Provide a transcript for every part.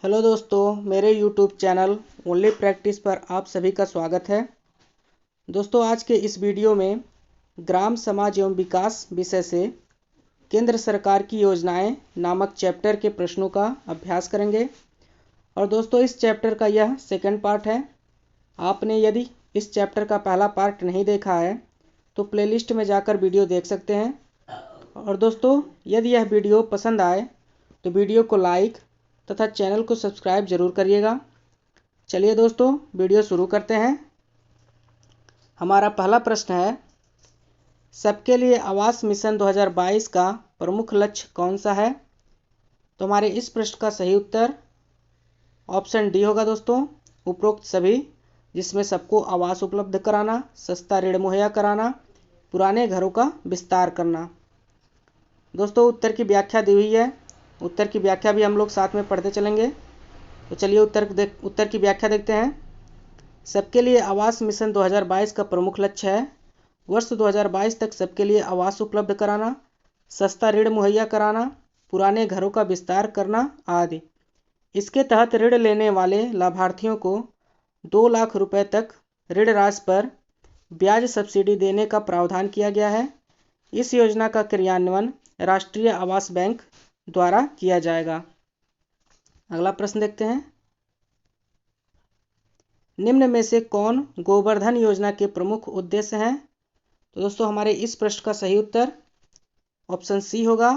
Hello दोस्तों, मेरे YouTube channel only practice पर आप सभी का स्वागत है। दोस्तों, आज के इस वीडियो में ग्राम समाज एवं विकास विषय से केंद्र सरकार की योजनाएं नामक चैप्टर के प्रश्नों का अभ्यास करेंगे। और दोस्तों, इस चैप्टर का यह सेकंड पार्ट है। आपने यदि इस चैप्टर का पहला पार्ट नहीं देखा है तो प्लेलिस्ट में जाकर वीडियो देख सकते हैं। और दोस्तों, यदि यह वीडियो पसंद आए तो वीडियो को लाइक तथा चैनल को सब्सक्राइब जरूर करिएगा। चलिए दोस्तों, वीडियो शुरू करते हैं। हमारा पहला प्रश्न है, सबके लिए आवास मिशन 2022 का प्रमुख लक्ष्य कौन सा है? तो हमारे इस प्रश्न का सही उत्तर ऑप्शन डी होगा दोस्तों, उपरोक्त सभी, जिसमें सबको आवास उपलब्ध कराना, सस्ता ऋण मुहैया कराना, पुराने घरों का विस्तार करना। दोस्तों, उत्तर की व्याख्या दी हुई है। उत्तर की व्याख्या भी हम लोग साथ में पढ़ते चलेंगे। तो चलिए उत्तर की व्याख्या देखते हैं। सबके लिए आवास मिशन 2022 का प्रमुख लक्ष्य है वर्ष 2022 तक सबके लिए आवास उपलब्ध कराना, सस्ता ऋण मुहैया कराना, पुराने घरों का विस्तार करना आदि। इसके तहत ऋण लेने वाले लाभार्थियों को 2 लाख रुपए तक ऋण राशि पर ब्याज सब्सिडी देने का प्रावधान किया गया है। इस योजना का क्रियान्वयन राष्ट्रीय आवास बैंक द्वारा किया जाएगा। अगला प्रश्न देखते हैं, निम्न में से कौन गोवर्धन योजना के प्रमुख उद्देश्य हैं? तो दोस्तों, हमारे इस प्रश्न का सही उत्तर ऑप्शन सी होगा,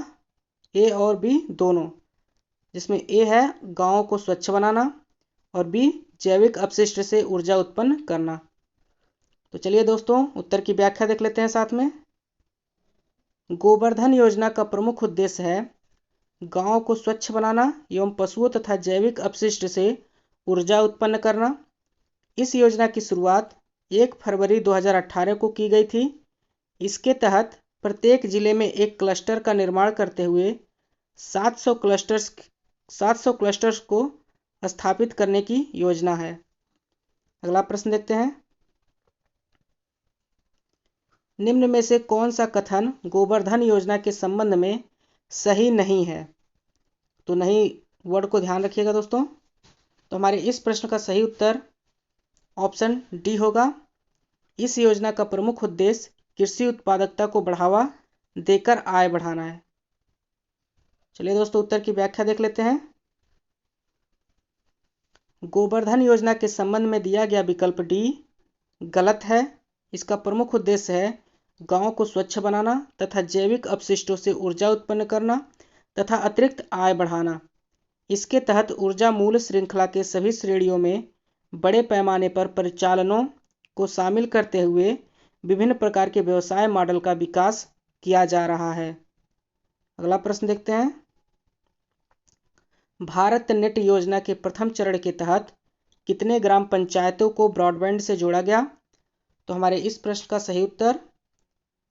ए और बी दोनों, जिसमें ए है गांवों को स्वच्छ बनाना और बी जैविक अपशिष्ट से ऊर्जा उत्पन्न करना। तो चलिए दोस्तों, उत्तर की व्याख्या देख लेते हैं साथ में। गोवर्धन योजना का प्रमुख उद्देश्य है गांव को स्वच्छ बनाना एवं पशुओं तथा जैविक अपशिष्ट से ऊर्जा उत्पन्न करना। इस योजना की शुरुआत 1 फरवरी 2018 को की गई थी। इसके तहत प्रत्येक जिले में एक क्लस्टर का निर्माण करते हुए 700 क्लस्टर्स को स्थापित करने की योजना है। अगला प्रश्न देखते हैं, निम्न में से कौन सा कथन गोवर्धन योजना के संबंध में सही नहीं है? तो नहीं वर्ड को ध्यान रखिएगा दोस्तों। तो हमारे इस प्रश्न का सही उत्तर ऑप्शन डी होगा, इस योजना का प्रमुख उद्देश्य कृषि उत्पादकता को बढ़ावा देकर आय बढ़ाना है। चलिए दोस्तों, उत्तर की व्याख्या देख लेते हैं। गोवर्धन योजना के संबंध में दिया गया विकल्प डी गलत है। इसका प्रमुख उद्देश्य है गांव को स्वच्छ बनाना तथा जैविक अपशिष्टों से ऊर्जा उत्पन्न करना तथा अतिरिक्त आय बढ़ाना। इसके तहत ऊर्जा मूल्य श्रृंखला के सभी श्रेणियों में बड़े पैमाने पर परिचालनों को शामिल करते हुए विभिन्न प्रकार के व्यवसाय मॉडल का विकास किया जा रहा है। अगला प्रश्न देखते हैं, भारत नेट योजना के प्रथम चरण के तहत कितने ग्राम पंचायतों को ब्रॉडबैंड से जोड़ा गया? तो हमारे इस प्रश्न का सही उत्तर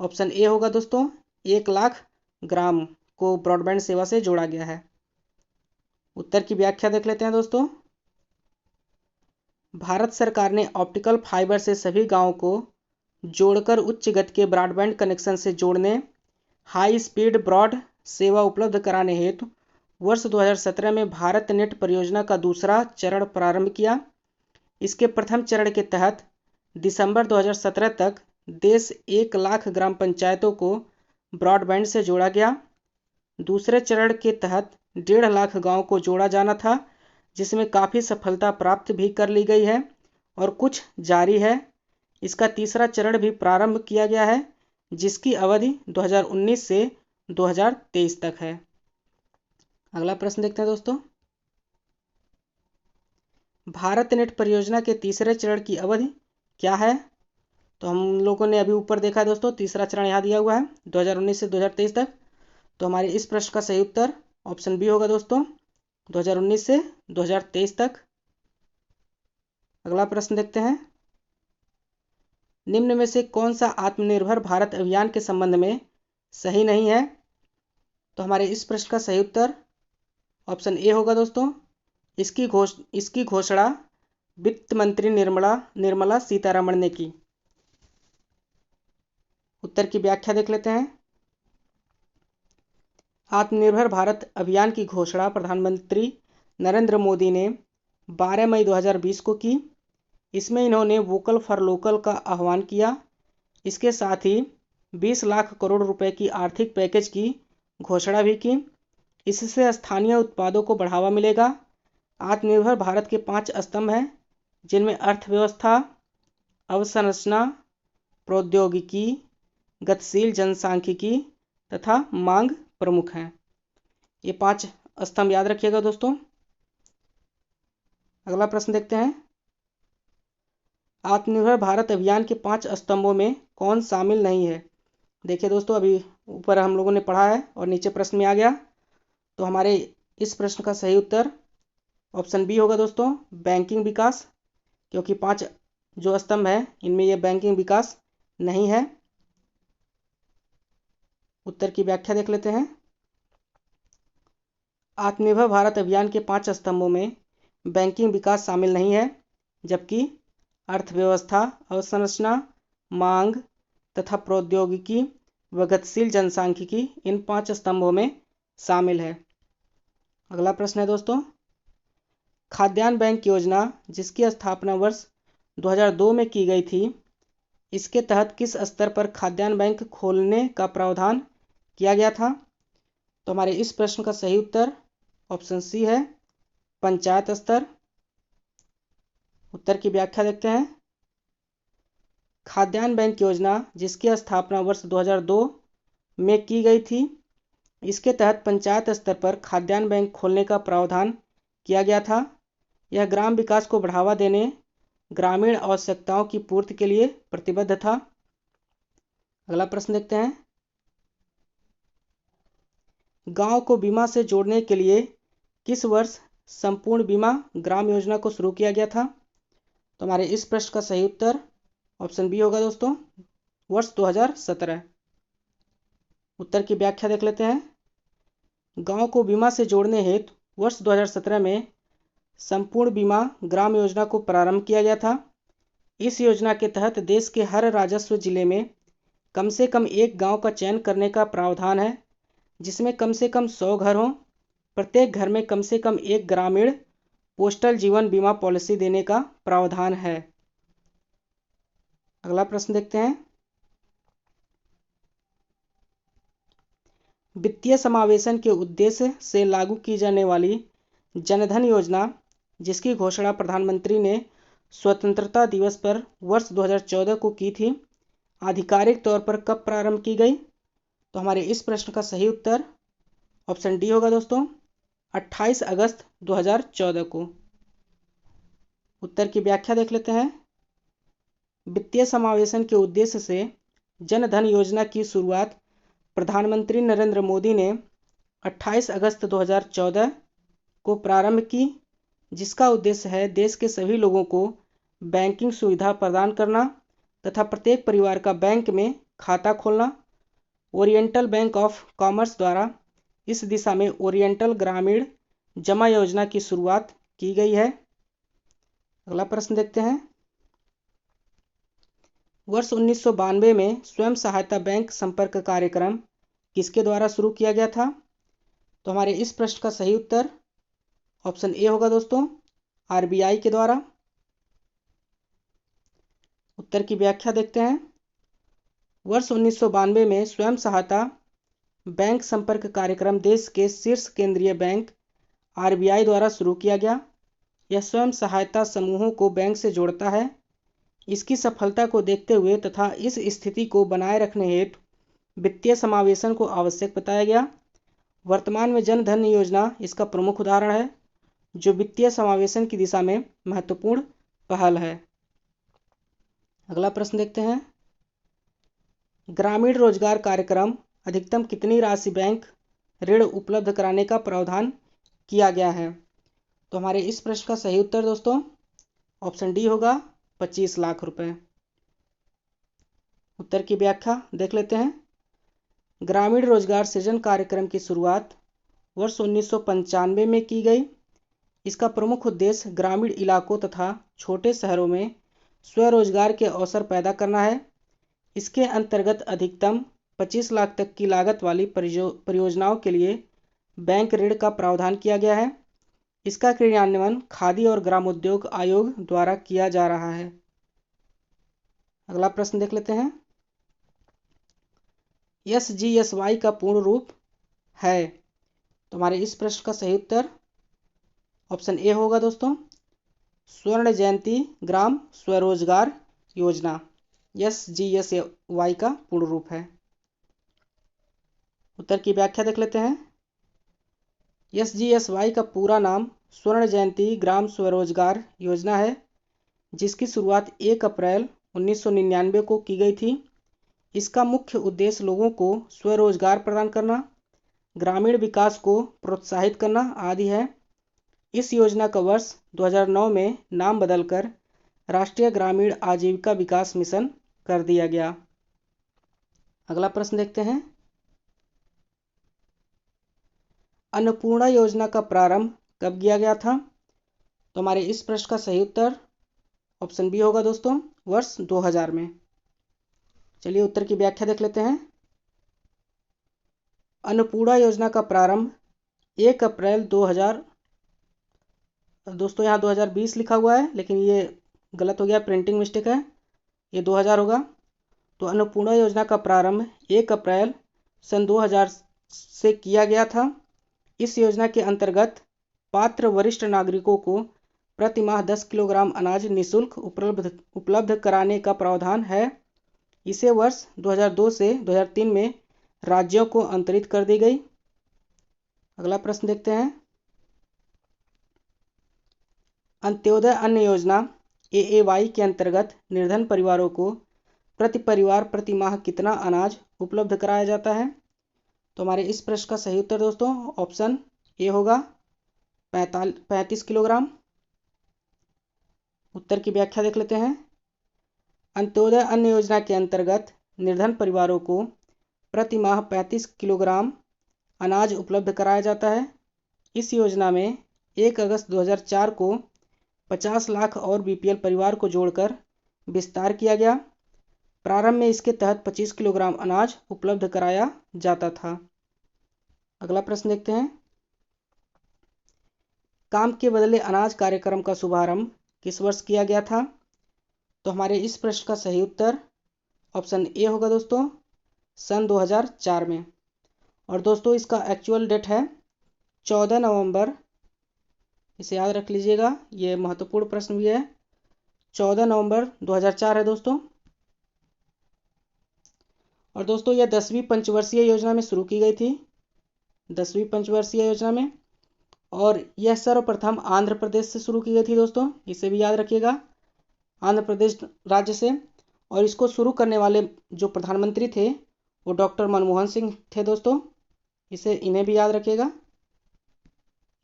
ऑप्शन ए होगा दोस्तों, 1 लाख ग्राम को ब्रॉडबैंड सेवा से जोड़ा गया है। उत्तर की व्याख्या देख लेते हैं दोस्तों। भारत सरकार ने ऑप्टिकल फाइबर से सभी गांवों को जोड़कर उच्च गति के ब्रॉडबैंड कनेक्शन से जोड़ने, हाई स्पीड ब्रॉड सेवा उपलब्ध कराने हेतु वर्ष 2017 में भारत नेट परियोजना का दूसरा चरण प्रारंभ किया। इसके प्रथम चरण के तहत दिसंबर 2017 तक देश 1 लाख ग्राम पंचायतों को ब्रॉडबैंड से जोड़ा गया। दूसरे चरण के तहत 1.5 लाख गाँव को जोड़ा जाना था, जिसमें काफ़ी सफलता प्राप्त भी कर ली गई है और कुछ जारी है। इसका तीसरा चरण भी प्रारंभ किया गया है, जिसकी अवधि 2019 से 2023 तक है। अगला प्रश्न देखते हैं दोस्तों, भारत नेट परियोजना के तीसरे चरण की अवधि क्या है? तो हम लोगों ने अभी ऊपर देखा है दोस्तों, तीसरा चरण यहाँ दिया हुआ है 2019 से 2023 तक। तो हमारे इस प्रश्न का सही उत्तर ऑप्शन बी होगा दोस्तों, 2019 से 2023 तक। अगला प्रश्न देखते हैं, निम्न में से कौन सा आत्मनिर्भर भारत अभियान के संबंध में सही नहीं है? तो हमारे इस प्रश्न का सही उत्तर ऑप्शन ए होगा दोस्तों, इसकी घोषणा वित्त मंत्री निर्मला सीतारमण ने की। उत्तर की व्याख्या देख लेते हैं। आत्मनिर्भर भारत अभियान की घोषणा प्रधानमंत्री नरेंद्र मोदी ने 12 मई 2020 को की। इसमें इन्होंने वोकल फॉर लोकल का आह्वान किया। इसके साथ ही 20 लाख करोड़ रुपए की आर्थिक पैकेज की घोषणा भी की। इससे स्थानीय उत्पादों को बढ़ावा मिलेगा। आत्मनिर्भर भारत के 5 स्तंभ हैं, जिनमें अर्थव्यवस्था, अवसंरचना, प्रौद्योगिकी, गतिशील जनसांख्यिकी तथा मांग प्रमुख हैं। ये 5 स्तंभ याद रखिएगा दोस्तों। अगला प्रश्न देखते हैं। आत्मनिर्भर भारत अभियान के 5 स्तंभों में कौन शामिल नहीं है? देखिए दोस्तों, अभी ऊपर हम लोगों ने पढ़ा है और नीचे प्रश्न में आ गया। तो हमारे इस प्रश्न का सही उत्तर ऑप्शन बी होगा दोस्तों, बैंकिंग विकास, क्योंकि 5 जो स्तंभ है इनमें यह बैंकिंग विकास नहीं है। उत्तर की व्याख्या देख लेते हैं। आत्मनिर्भर भारत अभियान के 5 स्तंभों में बैंकिंग विकास शामिल नहीं है, जबकि अर्थव्यवस्था, अवसंरचना, मांग तथा प्रौद्योगिकी व गतिशील जनसांख्यिकी इन 5 स्तंभों में शामिल है। अगला प्रश्न है दोस्तों, खाद्यान्न बैंक योजना जिसकी स्थापना वर्ष 2002 में की गई थी, इसके तहत किस स्तर पर खाद्यान्न बैंक खोलने का प्रावधान किया गया था? तो हमारे इस प्रश्न का सही उत्तर ऑप्शन सी है, पंचायत स्तर। उत्तर की व्याख्या देखते हैं। खाद्यान्न बैंक योजना जिसकी स्थापना वर्ष 2002 में की गई थी, इसके तहत पंचायत स्तर पर खाद्यान्न बैंक खोलने का प्रावधान किया गया था। यह ग्राम विकास को बढ़ावा देने, ग्रामीण आवश्यकताओं की पूर्ति के लिए प्रतिबद्ध था। अगला प्रश्न देखते हैं। गांव को बीमा से जोड़ने के लिए किस वर्ष संपूर्ण बीमा ग्राम योजना को शुरू किया गया था? तो हमारे इस प्रश्न का सही उत्तर ऑप्शन बी होगा दोस्तों, वर्ष 2017। उत्तर की व्याख्या देख लेते हैं। गांव को बीमा से जोड़ने हेतु वर्ष 2017 में संपूर्ण बीमा ग्राम योजना को प्रारंभ किया गया था। इस योजना के तहत देश के हर राजस्व जिले में कम से कम एक गांव का चयन करने का प्रावधान है, जिसमें कम से कम 100 घर हों। प्रत्येक घर में कम से कम एक ग्रामीण पोस्टल जीवन बीमा पॉलिसी देने का प्रावधान है। अगला प्रश्न देखते हैं। वित्तीय समावेशन के उद्देश्य से लागू की जाने वाली जनधन योजना जिसकी घोषणा प्रधानमंत्री ने स्वतंत्रता दिवस पर वर्ष 2014 को की थी, आधिकारिक तौर पर कब प्रारंभ की गई? तो हमारे इस प्रश्न का सही उत्तर ऑप्शन डी होगा दोस्तों, 28 अगस्त 2014 को। उत्तर की व्याख्या देख लेते हैं। वित्तीय समावेशन के उद्देश्य से जनधन योजना की शुरुआत प्रधानमंत्री नरेंद्र मोदी ने 28 अगस्त 2014 को प्रारंभ की, जिसका उद्देश्य है देश के सभी लोगों को बैंकिंग सुविधा प्रदान करना तथा प्रत्येक परिवार का बैंक में खाता खोलना। ओरिएंटल बैंक ऑफ कॉमर्स द्वारा इस दिशा में ओरिएंटल ग्रामीण जमा योजना की शुरुआत की गई है। अगला प्रश्न देखते हैं। वर्ष 1992 में स्वयं सहायता बैंक संपर्क कार्यक्रम किसके द्वारा शुरू किया गया था? तो हमारे इस प्रश्न का सही उत्तर ऑप्शन ए होगा दोस्तों, आरबीआई के द्वारा। उत्तर की व्याख्या देखते हैं। वर्ष 1992 में स्वयं सहायता बैंक संपर्क कार्यक्रम देश के शीर्ष केंद्रीय बैंक आरबीआई द्वारा शुरू किया गया। यह स्वयं सहायता समूहों को बैंक से जोड़ता है। इसकी सफलता को देखते हुए तथा इस स्थिति को बनाए रखने हेतु वित्तीय समावेशन को आवश्यक बताया गया। वर्तमान में जन धन योजना इसका प्रमुख उदाहरण है, जो वित्तीय समावेशन की दिशा में महत्वपूर्ण पहल है। अगला प्रश्न देखते हैं। ग्रामीण रोजगार कार्यक्रम अधिकतम कितनी राशि बैंक ऋण उपलब्ध कराने का प्रावधान किया गया है? तो हमारे इस प्रश्न का सही उत्तर दोस्तों ऑप्शन डी होगा, 25 लाख रुपए। उत्तर की व्याख्या देख लेते हैं। ग्रामीण रोजगार सृजन कार्यक्रम की शुरुआत वर्ष 1995 में की गई। इसका प्रमुख उद्देश्य ग्रामीण इलाकों तथा छोटे शहरों में स्वरोजगार के अवसर पैदा करना है। इसके अंतर्गत अधिकतम 25 लाख तक की लागत वाली परियोजनाओं के लिए बैंक ऋण का प्रावधान किया गया है। इसका क्रियान्वयन खादी और ग्रामोद्योग आयोग द्वारा किया जा रहा है। अगला प्रश्न देख लेते हैं। SGSY का पूर्ण रूप है। तो हमारे इस प्रश्न का सही उत्तर ऑप्शन ए होगा दोस्तों, स्वर्ण जयंती ग्राम स्वरोजगार योजना। SGSY का पूर्ण रूप है। उत्तर की व्याख्या देख लेते हैं। SGSY का पूरा नाम स्वर्ण जयंती ग्राम स्वरोजगार योजना है, जिसकी शुरुआत 1 अप्रैल 1999 को की गई थी। इसका मुख्य उद्देश्य लोगों को स्वरोजगार प्रदान करना, ग्रामीण विकास को प्रोत्साहित करना आदि है। इस योजना का वर्ष 2009 में नाम बदलकर राष्ट्रीय ग्रामीण आजीविका विकास मिशन कर दिया गया। अगला प्रश्न देखते हैं। अन्नपूर्णा योजना का प्रारंभ कब किया गया था? तो हमारे इस प्रश्न का सही उत्तर ऑप्शन बी होगा दोस्तों, वर्ष 2000 में। चलिए उत्तर की व्याख्या देख लेते हैं। अन्नपूर्णा योजना का प्रारंभ 1 अप्रैल 2000, दोस्तों यहाँ 2020 लिखा हुआ है, लेकिन ये गलत हो गया, प्रिंटिंग मिस्टेक है, ये 2000 होगा। तो अन्नपूर्णा योजना का प्रारंभ 1 अप्रैल सन 2000 से किया गया था। इस योजना के अंतर्गत पात्र वरिष्ठ नागरिकों को प्रति माह 10 किलोग्राम अनाज निःशुल्क उपलब्ध कराने का प्रावधान है। इसे वर्ष 2002 से 2003 में राज्यों को अंतरित कर दी गई। अगला प्रश्न देखते हैं। अंत्योदय अन्न योजना AAY के अंतर्गत निर्धन परिवारों को प्रति परिवार प्रति माह कितना अनाज उपलब्ध कराया जाता है? तो हमारे इस प्रश्न का सही उत्तर दोस्तों ऑप्शन ए होगा, 35 किलोग्राम। उत्तर की व्याख्या देख लेते हैं। अंत्योदय अन्न योजना के अंतर्गत निर्धन परिवारों को प्रति माह 35 किलोग्राम अनाज उपलब्ध कराया जाता है। इस योजना में 1 अगस्त 2004 को 50 लाख और BPL परिवार को जोड़कर विस्तार किया गया। प्रारंभ में इसके तहत 25 किलोग्राम अनाज उपलब्ध कराया जाता था। अगला प्रश्न देखते हैं। काम के बदले अनाज कार्यक्रम का शुभारंभ किस वर्ष किया गया था? तो हमारे इस प्रश्न का सही उत्तर ऑप्शन ए होगा दोस्तों, सन 2004 में। और दोस्तों इसका एक्चुअल डेट है 14 नवंबर, इसे याद रख लीजिएगा, ये महत्वपूर्ण प्रश्न भी है। 14 नवंबर 2004 है दोस्तों। और दोस्तों यह 10वीं पंचवर्षीय योजना में शुरू की गई थी, 10वीं पंचवर्षीय योजना में। और यह सर्वप्रथम आंध्र प्रदेश से शुरू की गई थी दोस्तों, इसे भी याद रखिएगा, आंध्र प्रदेश राज्य से। और इसको शुरू करने वाले जो प्रधानमंत्री थे वो डॉक्टर मनमोहन सिंह थे दोस्तों, इन्हें भी याद रखिएगा।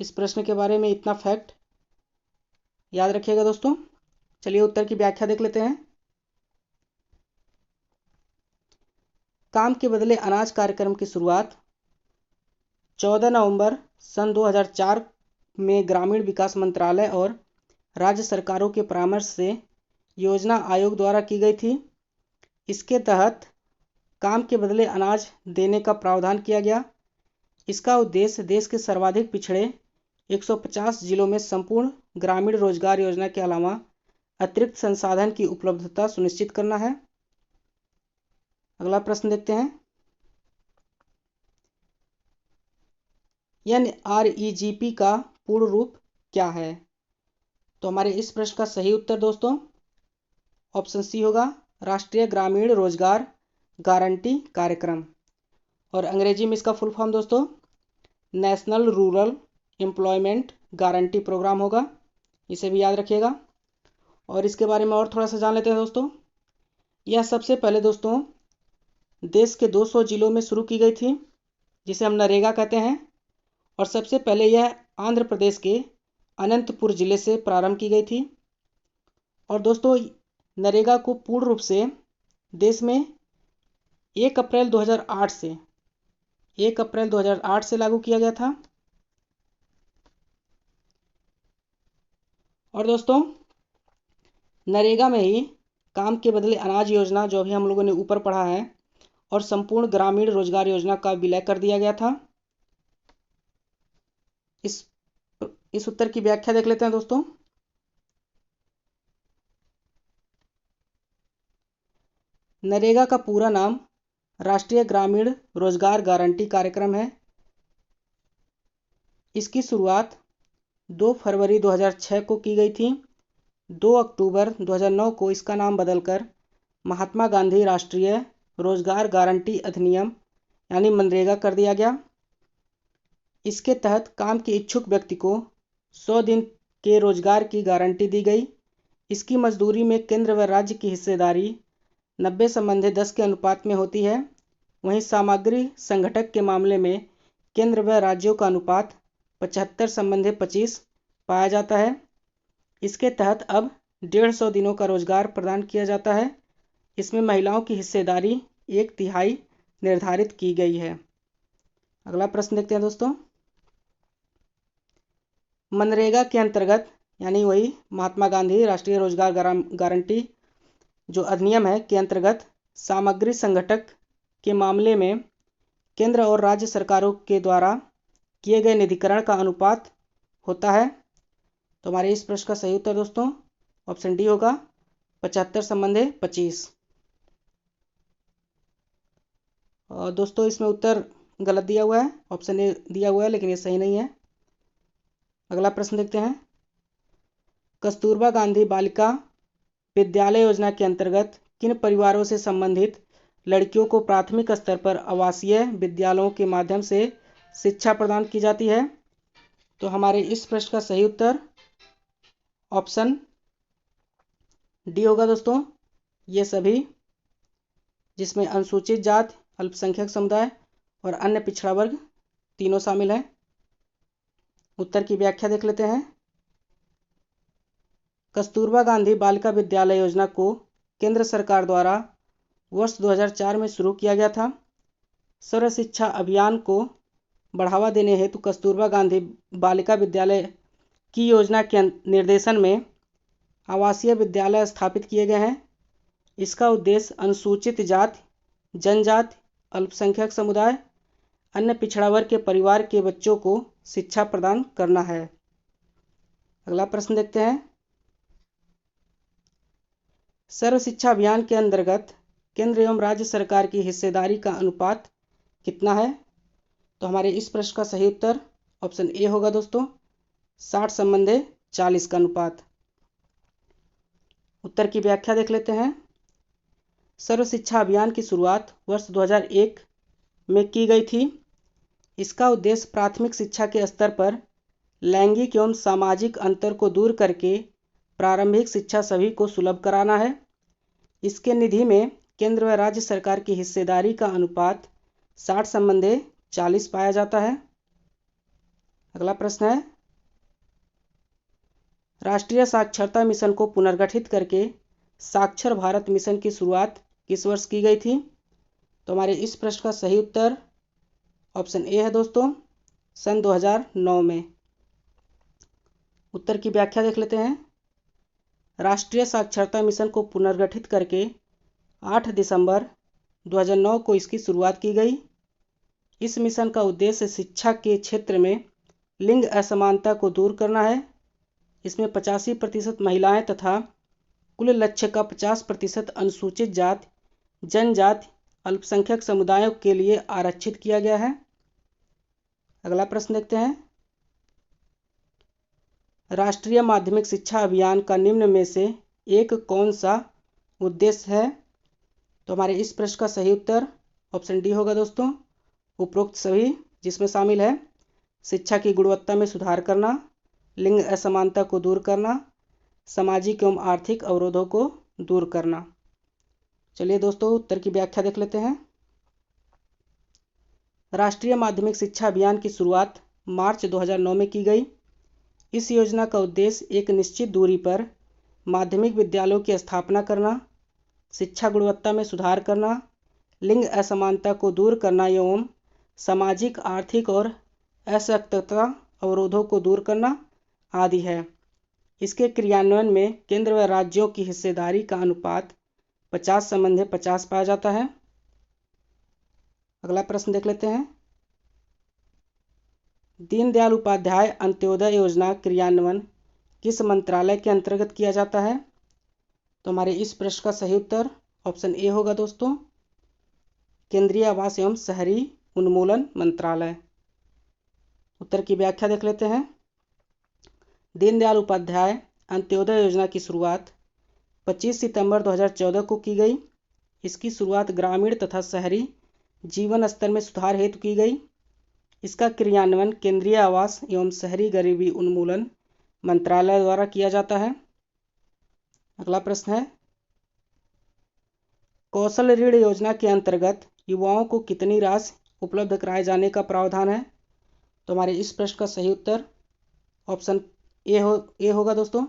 इस प्रश्न के बारे में इतना फैक्ट याद रखिएगा दोस्तों। चलिए उत्तर की व्याख्या देख लेते हैं। काम के बदले अनाज कार्यक्रम की शुरुआत 14 नवंबर सन 2004 में ग्रामीण विकास मंत्रालय और राज्य सरकारों के परामर्श से योजना आयोग द्वारा की गई थी। इसके तहत काम के बदले अनाज देने का प्रावधान किया गया। इसका उद्देश्य देश के सर्वाधिक पिछड़े 150 जिलों में संपूर्ण ग्रामीण रोजगार योजना के अलावा अतिरिक्त संसाधन की उपलब्धता सुनिश्चित करना है। अगला प्रश्न देखते हैं। NREGP का पूर्ण रूप क्या है? तो हमारे इस प्रश्न का सही उत्तर दोस्तों ऑप्शन सी होगा, राष्ट्रीय ग्रामीण रोजगार गारंटी कार्यक्रम। और अंग्रेजी में इसका फुल फॉर्म दोस्तों national rural employment guarantee programme होगा, इसे भी याद रखिएगा। और इसके बारे में और थोड़ा सा जान लेते हैं दोस्तों। यह सबसे पहले दोस्तों देश के 200 जिलों में शुरू की गई थी, जिसे हम नरेगा कहते हैं। और सबसे पहले यह आंध्र प्रदेश के अनंतपुर जिले से प्रारंभ की गई थी। और दोस्तों नरेगा को पूर्ण रूप से देश में 1 अप्रैल 2008 से लागू किया गया था। और दोस्तों नरेगा में ही काम के बदले अनाज योजना, जो अभी हम लोगों ने ऊपर पढ़ा है, और संपूर्ण ग्रामीण रोजगार योजना का विलय कर दिया गया था। इस उत्तर की व्याख्या देख लेते हैं दोस्तों। नरेगा का पूरा नाम राष्ट्रीय ग्रामीण रोजगार गारंटी कार्यक्रम है। इसकी शुरुआत 2 फरवरी 2006 को की गई थी। 2 अक्टूबर 2009 को इसका नाम बदलकर महात्मा गांधी राष्ट्रीय रोजगार गारंटी अधिनियम यानी मनरेगा कर दिया गया। इसके तहत काम के इच्छुक व्यक्ति को 100 दिन के रोजगार की गारंटी दी गई। इसकी मजदूरी में केंद्र व राज्य की हिस्सेदारी 90:10 के अनुपात में होती है। वहीं सामग्री संघटक के मामले में केंद्र व राज्यों का अनुपात 75:25 पाया जाता है। इसके तहत अब 150 दिनों का रोजगार प्रदान किया जाता है। इसमें महिलाओं की हिस्सेदारी 1/3 निर्धारित की गई है। अगला प्रश्न देखते हैं दोस्तों। मनरेगा के अंतर्गत यानी वही महात्मा गांधी राष्ट्रीय रोजगार गारंटी जो अधिनियम है के अंतर्गत सामग्री संघटक के मामले में केंद्र और राज्य सरकारों के द्वारा किए गए निधिकरण का अनुपात होता है। तो हमारे इस प्रश्न का सही उत्तर दोस्तों ऑप्शन डी होगा 75:25। और दोस्तों इसमें उत्तर गलत दिया हुआ है, ऑप्शन ए दिया हुआ है लेकिन ये सही नहीं है। अगला प्रश्न देखते हैं। कस्तूरबा गांधी बालिका विद्यालय योजना के अंतर्गत किन परिवारों से संबंधित लड़कियों को प्राथमिक स्तर पर आवासीय विद्यालयों के माध्यम से शिक्षा प्रदान की जाती है? तो हमारे इस प्रश्न का सही उत्तर ऑप्शन डी होगा दोस्तों। ये सभी जिसमें अनुसूचित जाति, अल्पसंख्यक समुदाय और अन्य पिछड़ा वर्ग तीनों शामिल हैं। उत्तर की व्याख्या देख लेते हैं। कस्तूरबा गांधी बालिका विद्यालय योजना को केंद्र सरकार द्वारा वर्ष 2004 में शुरू किया गया था। सर्व शिक्षा अभियान को बढ़ावा देने हेतु कस्तूरबा गांधी बालिका विद्यालय की योजना के निर्देशन में आवासीय विद्यालय स्थापित किए गए हैं। इसका उद्देश्य अनुसूचित जाति, जनजाति, अल्पसंख्यक समुदाय, अन्य पिछड़ा वर्ग के परिवार के बच्चों को शिक्षा प्रदान करना है। अगला प्रश्न देखते हैं। सर्व शिक्षा अभियान के अंतर्गत केंद्र एवं राज्य सरकार की हिस्सेदारी का अनुपात कितना है? तो हमारे इस प्रश्न का सही उत्तर ऑप्शन ए होगा दोस्तों 60:40 का अनुपात। उत्तर की व्याख्या देख लेते हैं। सर्व शिक्षा अभियान की शुरुआत वर्ष 2001 में की गई थी। इसका उद्देश्य प्राथमिक शिक्षा के स्तर पर लैंगिक एवं सामाजिक अंतर को दूर करके प्रारंभिक शिक्षा सभी को सुलभ कराना है। इसके निधि में केंद्र व राज्य सरकार की हिस्सेदारी का अनुपात 60:40 पाया जाता है। अगला प्रश्न है। राष्ट्रीय साक्षरता मिशन को पुनर्गठित करके साक्षर भारत मिशन की शुरुआत किस वर्ष की गई थी? तो हमारे इस प्रश्न का सही उत्तर ऑप्शन ए है दोस्तों सन 2009 में। उत्तर की व्याख्या देख लेते हैं। राष्ट्रीय साक्षरता मिशन को पुनर्गठित करके 8 दिसंबर 2009 को इसकी शुरुआत की गई। इस मिशन का उद्देश्य शिक्षा के क्षेत्र में लिंग असमानता को दूर करना है। इसमें 85% महिलाएं तथा कुल लक्ष्य का 50% अनुसूचित जाति, जनजाति, अल्पसंख्यक समुदायों के लिए आरक्षित किया गया है। अगला प्रश्न देखते हैं। राष्ट्रीय माध्यमिक शिक्षा अभियान का निम्न में से एक कौन सा उद्देश्य है? तो हमारे इस प्रश्न का सही उत्तर ऑप्शन डी होगा दोस्तों उपरोक्त सभी, जिसमें शामिल है शिक्षा की गुणवत्ता में सुधार करना, लिंग असमानता को दूर करना, सामाजिक एवं आर्थिक अवरोधों को दूर करना। चलिए दोस्तों उत्तर की व्याख्या देख लेते हैं। राष्ट्रीय माध्यमिक शिक्षा अभियान की शुरुआत मार्च 2009 में की गई। इस योजना का उद्देश्य एक निश्चित दूरी पर माध्यमिक विद्यालयों की स्थापना करना, शिक्षा गुणवत्ता में सुधार करना, लिंग असमानता को दूर करना एवं सामाजिक, आर्थिक और असक्तता अवरोधों को दूर करना आदि है। इसके क्रियान्वयन में केंद्र व राज्यों की हिस्सेदारी का अनुपात 50:50 पाया जाता है। अगला प्रश्न देख लेते हैं। दीनदयाल उपाध्याय अंत्योदय योजना क्रियान्वयन किस मंत्रालय के अंतर्गत किया जाता है? तो हमारे इस प्रश्न का सही उत्तर ऑप्शन ए होगा दोस्तों, केंद्रीय आवास एवं शहरी उन्मूलन मंत्रालय। उत्तर की व्याख्या देख लेते हैं। दीनदयाल उपाध्याय अंत्योदय योजना की शुरुआत 25 सितंबर 2014 को की गई। इसकी शुरुआत ग्रामीण तथा शहरी जीवन स्तर में सुधार हेतु की गई। इसका क्रियान्वयन केंद्रीय आवास एवं शहरी गरीबी उन्मूलन मंत्रालय द्वारा किया जाता है। अगला प्रश्न है, कौशल ऋण योजना के अंतर्गत युवाओं को कितनी राशि उपलब्ध कराए जाने का प्रावधान है? तो हमारे इस प्रश्न का सही उत्तर ऑप्शन ए होगा दोस्तों,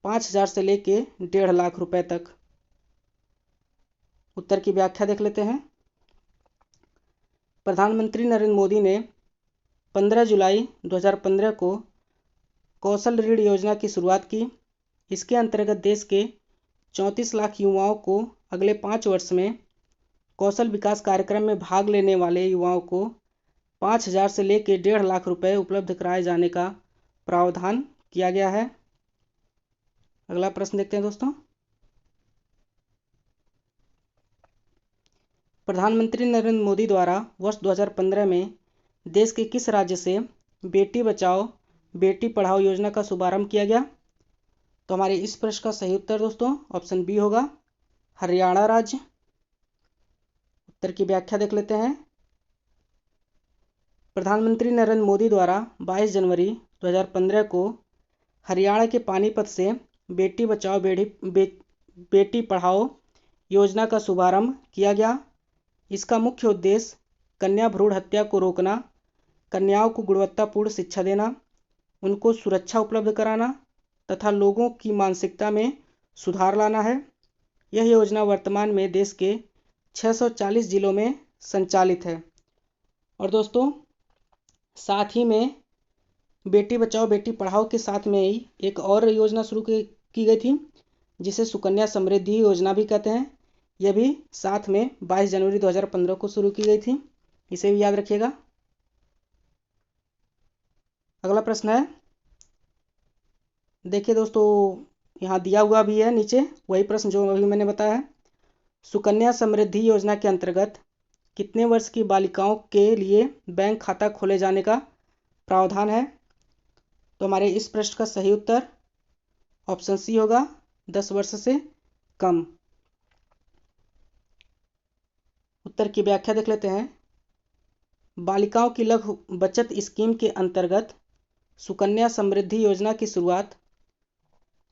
5,000 से लेके 1.5 लाख रुपए तक। उत्तर की व्याख्या देख लेते हैं। प्रधानमंत्री नरेंद्र मोदी ने 15 जुलाई 2015 को कौशल ऋण योजना की शुरुआत की। इसके अंतर्गत देश के 34 लाख युवाओं को अगले 5 वर्ष में कौशल विकास कार्यक्रम में भाग लेने वाले युवाओं को 5,000 से लेकर 1.5 लाख रुपए उपलब्ध कराए जाने का प्रावधान किया गया है। अगला प्रश्न देखते हैं दोस्तों। प्रधानमंत्री नरेंद्र मोदी द्वारा वर्ष 2015 में देश के किस राज्य से बेटी बचाओ बेटी पढ़ाओ योजना का शुभारंभ किया गया? तो हमारे इस प्रश्न का सही उत्तर दोस्तों ऑप्शन बी होगा, हरियाणा राज्य। उत्तर की व्याख्या देख लेते हैं। प्रधानमंत्री नरेंद्र मोदी द्वारा 22 जनवरी 2015 को हरियाणा के पानीपत से बेटी बचाओ बेटी पढ़ाओ योजना का शुभारंभ किया गया। इसका मुख्य उद्देश्य कन्या भ्रूण हत्या को रोकना, कन्याओं को गुणवत्तापूर्ण शिक्षा देना, उनको सुरक्षा उपलब्ध कराना तथा लोगों की मानसिकता में सुधार लाना है। यह योजना वर्तमान में देश के 640 जिलों में संचालित है। और दोस्तों साथ ही में बेटी बचाओ बेटी पढ़ाओ के साथ में ही एक और योजना शुरू की गई थी, जिसे सुकन्या समृद्धि योजना भी कहते हैं। यह भी साथ में 22 जनवरी 2015 को शुरू की गई थी, इसे भी याद रखिएगा। अगला प्रश्न है, देखिए दोस्तों यहाँ दिया हुआ भी है नीचे वही प्रश्न जो अभी मैंने बताया है। सुकन्या समृद्धि योजना के अंतर्गत कितने वर्ष की बालिकाओं के लिए बैंक खाता खोले जाने का प्रावधान है? तो हमारे इस प्रश्न का सही उत्तर ऑप्शन सी होगा, 10 वर्ष से कम। उत्तर की व्याख्या देख लेते हैं। बालिकाओं की लघु बचत स्कीम के अंतर्गत सुकन्या समृद्धि योजना की शुरुआत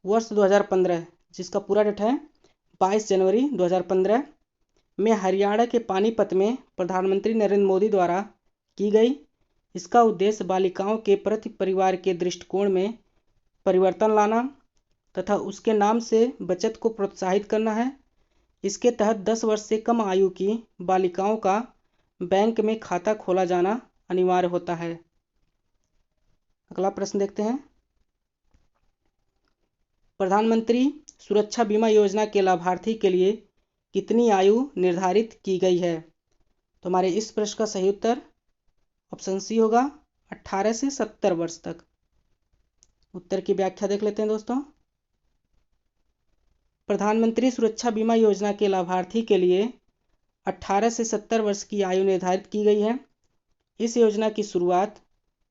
वर्ष 2015, जिसका पूरा डेट है 22 जनवरी 2015 में हरियाणा के पानीपत में प्रधानमंत्री नरेंद्र मोदी द्वारा की गई। इसका उद्देश्य बालिकाओं के प्रति परिवार के दृष्टिकोण में परिवर्तन लाना तथा उसके नाम से बचत को प्रोत्साहित करना है। इसके तहत 10 वर्ष से कम आयु की बालिकाओं का बैंक में खाता खोला जाना अनिवार्य होता है। अगला प्रश्न देखते हैं। प्रधानमंत्री सुरक्षा बीमा योजना के लाभार्थी के लिए कितनी आयु निर्धारित की गई है? तो हमारे इस प्रश्न का सही उत्तर ऑप्शन सी होगा, 18 से 70 वर्ष तक। उत्तर की व्याख्या देख लेते हैं दोस्तों। प्रधानमंत्री सुरक्षा बीमा योजना के लाभार्थी के लिए 18 से 70 वर्ष की आयु निर्धारित की गई है। इस योजना की शुरुआत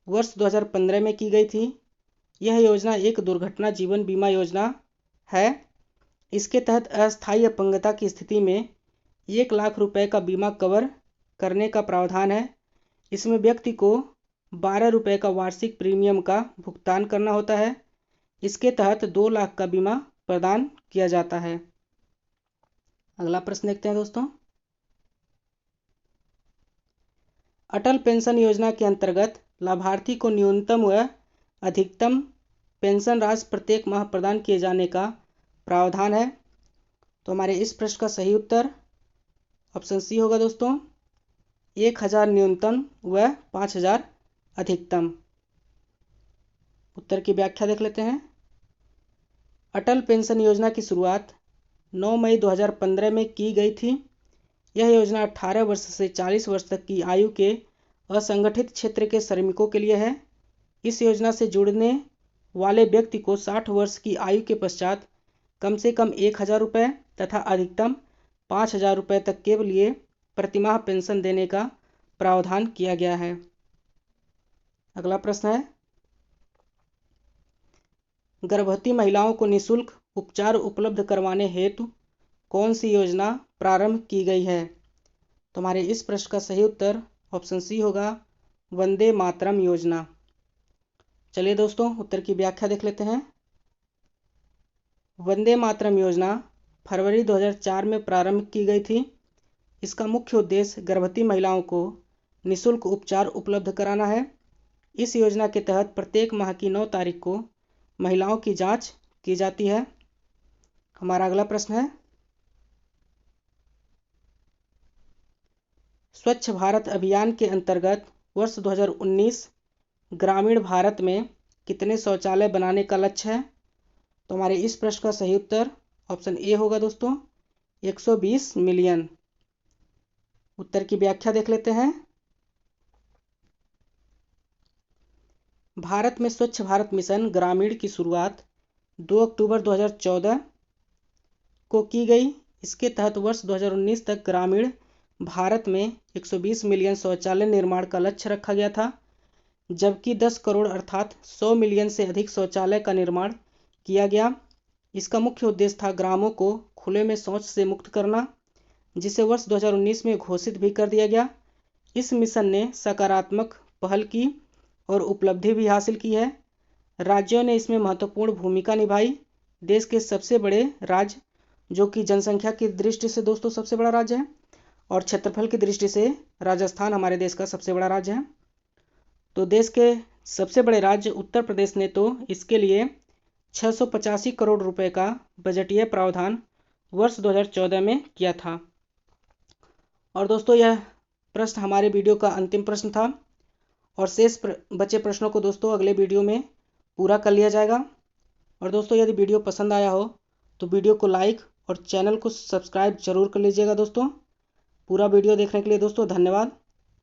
वर्ष 2015 में की गई थी। यह योजना एक दुर्घटना जीवन बीमा योजना है। इसके तहत अस्थायी अपंगता की स्थिति में 1 लाख रुपए का बीमा कवर करने का प्रावधान है। इसमें व्यक्ति को 12 रुपये का वार्षिक प्रीमियम का भुगतान करना होता है। इसके तहत 2 लाख का बीमा प्रदान किया जाता है। अगला प्रश्न देखते हैं दोस्तों। अटल पेंशन योजना के अंतर्गत लाभार्थी को न्यूनतम व अधिकतम पेंशन राशि प्रत्येक माह प्रदान किए जाने का प्रावधान है। तो हमारे इस प्रश्न का सही उत्तर ऑप्शन सी होगा दोस्तों, 1,000 न्यूनतम व 5,000 अधिकतम। उत्तर की व्याख्या देख लेते हैं। अटल पेंशन योजना की शुरुआत 9 मई 2015 में की गई थी। यह योजना 18 वर्ष से 40 वर्ष तक की आयु के असंगठित क्षेत्र के श्रमिकों के लिए है। इस योजना से जुड़ने वाले व्यक्ति को 60 वर्ष की आयु के पश्चात कम से कम 1,000 रुपये तथा अधिकतम 5,000 रुपये तक के लिए प्रतिमाह पेंशन देने का प्रावधान किया गया है। अगला प्रश्न है, गर्भवती महिलाओं को निःशुल्क उपचार उपलब्ध करवाने हेतु कौन सी योजना प्रारंभ की गई है? तो हमारे इस प्रश्न का सही उत्तर ऑप्शन सी होगा, वंदे मातरम योजना। चलिए दोस्तों, उत्तर की व्याख्या देख लेते हैं। वंदे मातरम योजना फरवरी 2004 में प्रारंभ की गई थी। इसका मुख्य उद्देश्य गर्भवती महिलाओं को निःशुल्क उपचार उपलब्ध कराना है। इस योजना के तहत प्रत्येक माह की 9 तारीख को महिलाओं की जांच की जाती है। हमारा अगला प्रश्न है, स्वच्छ भारत अभियान के अंतर्गत वर्ष 2019 ग्रामीण भारत में कितने शौचालय बनाने का लक्ष्य है? तो हमारे इस प्रश्न का सही उत्तर ऑप्शन ए होगा दोस्तों, 120 मिलियन। उत्तर की व्याख्या देख लेते हैं। भारत में स्वच्छ भारत मिशन ग्रामीण की शुरुआत 2 अक्टूबर 2014 को की गई। इसके तहत वर्ष 2019 तक ग्रामीण भारत में 120 मिलियन शौचालय निर्माण का लक्ष्य रखा गया था, जबकि 10 करोड़ अर्थात 100 मिलियन से अधिक शौचालय का निर्माण किया गया। इसका मुख्य उद्देश्य था ग्रामों को खुले में शौच से मुक्त करना, जिसे वर्ष 2019 में घोषित भी कर दिया गया। इस मिशन ने सकारात्मक पहल की और उपलब्धि भी हासिल की है। राज्यों ने इसमें महत्वपूर्ण भूमिका निभाई। देश के सबसे बड़े राज्य, जो कि जनसंख्या की दृष्टि से दोस्तों सबसे बड़ा राज्य है और क्षेत्रफल की दृष्टि से राजस्थान हमारे देश का सबसे बड़ा राज्य है, तो देश के सबसे बड़े राज्य उत्तर प्रदेश ने तो इसके लिए 685 करोड़ रुपए का बजटीय प्रावधान वर्ष 2014 में किया था। और दोस्तों, यह प्रश्न हमारे वीडियो का अंतिम प्रश्न था और शेष बचे प्रश्नों को दोस्तों अगले वीडियो में पूरा कर लिया जाएगा। और दोस्तों, यदि वीडियो पसंद आया हो तो वीडियो को लाइक और चैनल को सब्सक्राइब जरूर कर लीजिएगा दोस्तों। पूरा वीडियो देखने के लिए दोस्तों धन्यवाद।